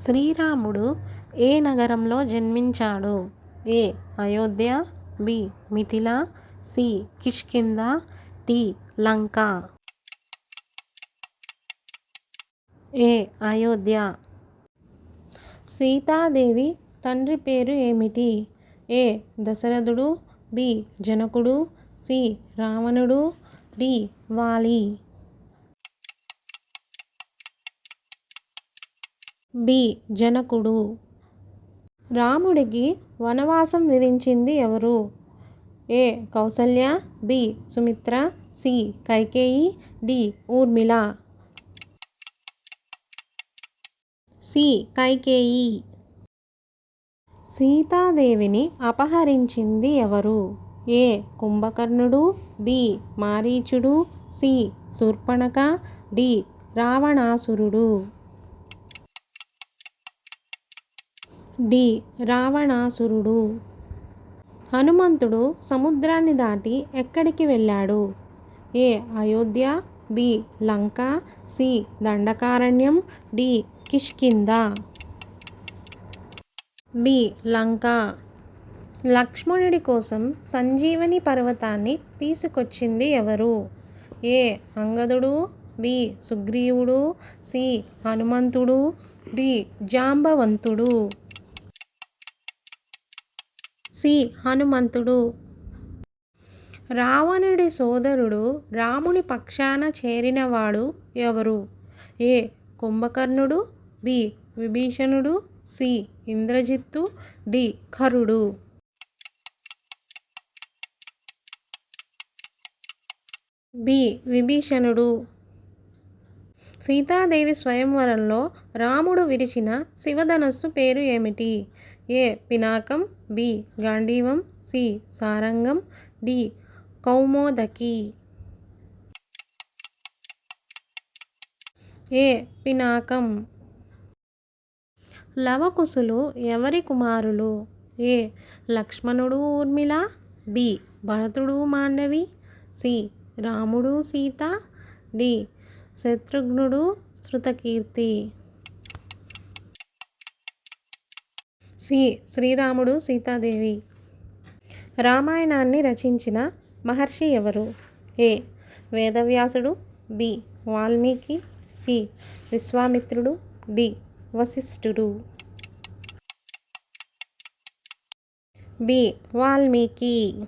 శ్రీరాముడు ఏ నగరంలో జన్మించాడు? A. Ayodhya, B. Mithila, C. Kishkindha, D. Lanka. A. Ayodhya. Sitadevi తండ్రి పేరు ఏమిటి? ఏ. దశరథుడు, బి. జనకుడు, సి. రావణుడు, డి. వాలి. బి. జనకుడు. రాముడికి వనవాసం విధించింది ఎవరు? A. Kausalya, B. Sumitra, C. Kaikeyi, D. Urmila. C. Kaikeyi. సీతాదేవిని అపహరించింది ఎవరు? ఏ. కుంభకర్ణుడు, బి. మారీచుడు, సి. శూర్పణఖ, డి. రావణాసురుడు. డి. రావణాసురుడు. హనుమంతుడు సముద్రాన్ని దాటి ఎక్కడికి వెళ్ళాడు? A. Ayodhya, B. Lanka, C. దండకారణ్యం, డి. కిష్కింధ. బి. లంక. లక్ష్మణుడి కోసం సంజీవని పర్వతాన్ని తీసుకొచ్చింది ఎవరు? ఏ. అంగదుడు, బి. సుగ్రీవుడు, సి. హనుమంతుడు, డి. జాంబవంతుడు. సి. హనుమంతుడు. రావణుడి సోదరుడు రాముని పక్షాన చేరినవాడు ఎవరు? ఏ. కుంభకర్ణుడు, బి. విభీషణుడు, సి. ఇంద్రజిత్తు, డి. ఖరుడు. బి. విభీషణుడు. సీతాదేవి స్వయంవరంలో రాముడు విరిచిన శివధనస్సు పేరు ఏమిటి? ఏ. పినాకం, బి. గాంధీవం, సి. సారంగం, డి. కౌమోదకి. ఏ. పినాకం. లవకుశులు ఎవరి కుమారులు? ఏ. లక్ష్మణుడు ఊర్మిళ, బి. భరతుడు మాండవి, సి. రాముడు సీత, డి. శత్రుఘ్నుడు శృతకీర్తి. సి. శ్రీరాముడు సీతాదేవి. రామాయణాన్ని రచించిన మహర్షి ఎవరు? ఏ. వేదవ్యాసుడు, బి. వాల్మీకి, సి. విశ్వామిత్రుడు, డి. వశిష్ఠుడు. బి. వాల్మీకి.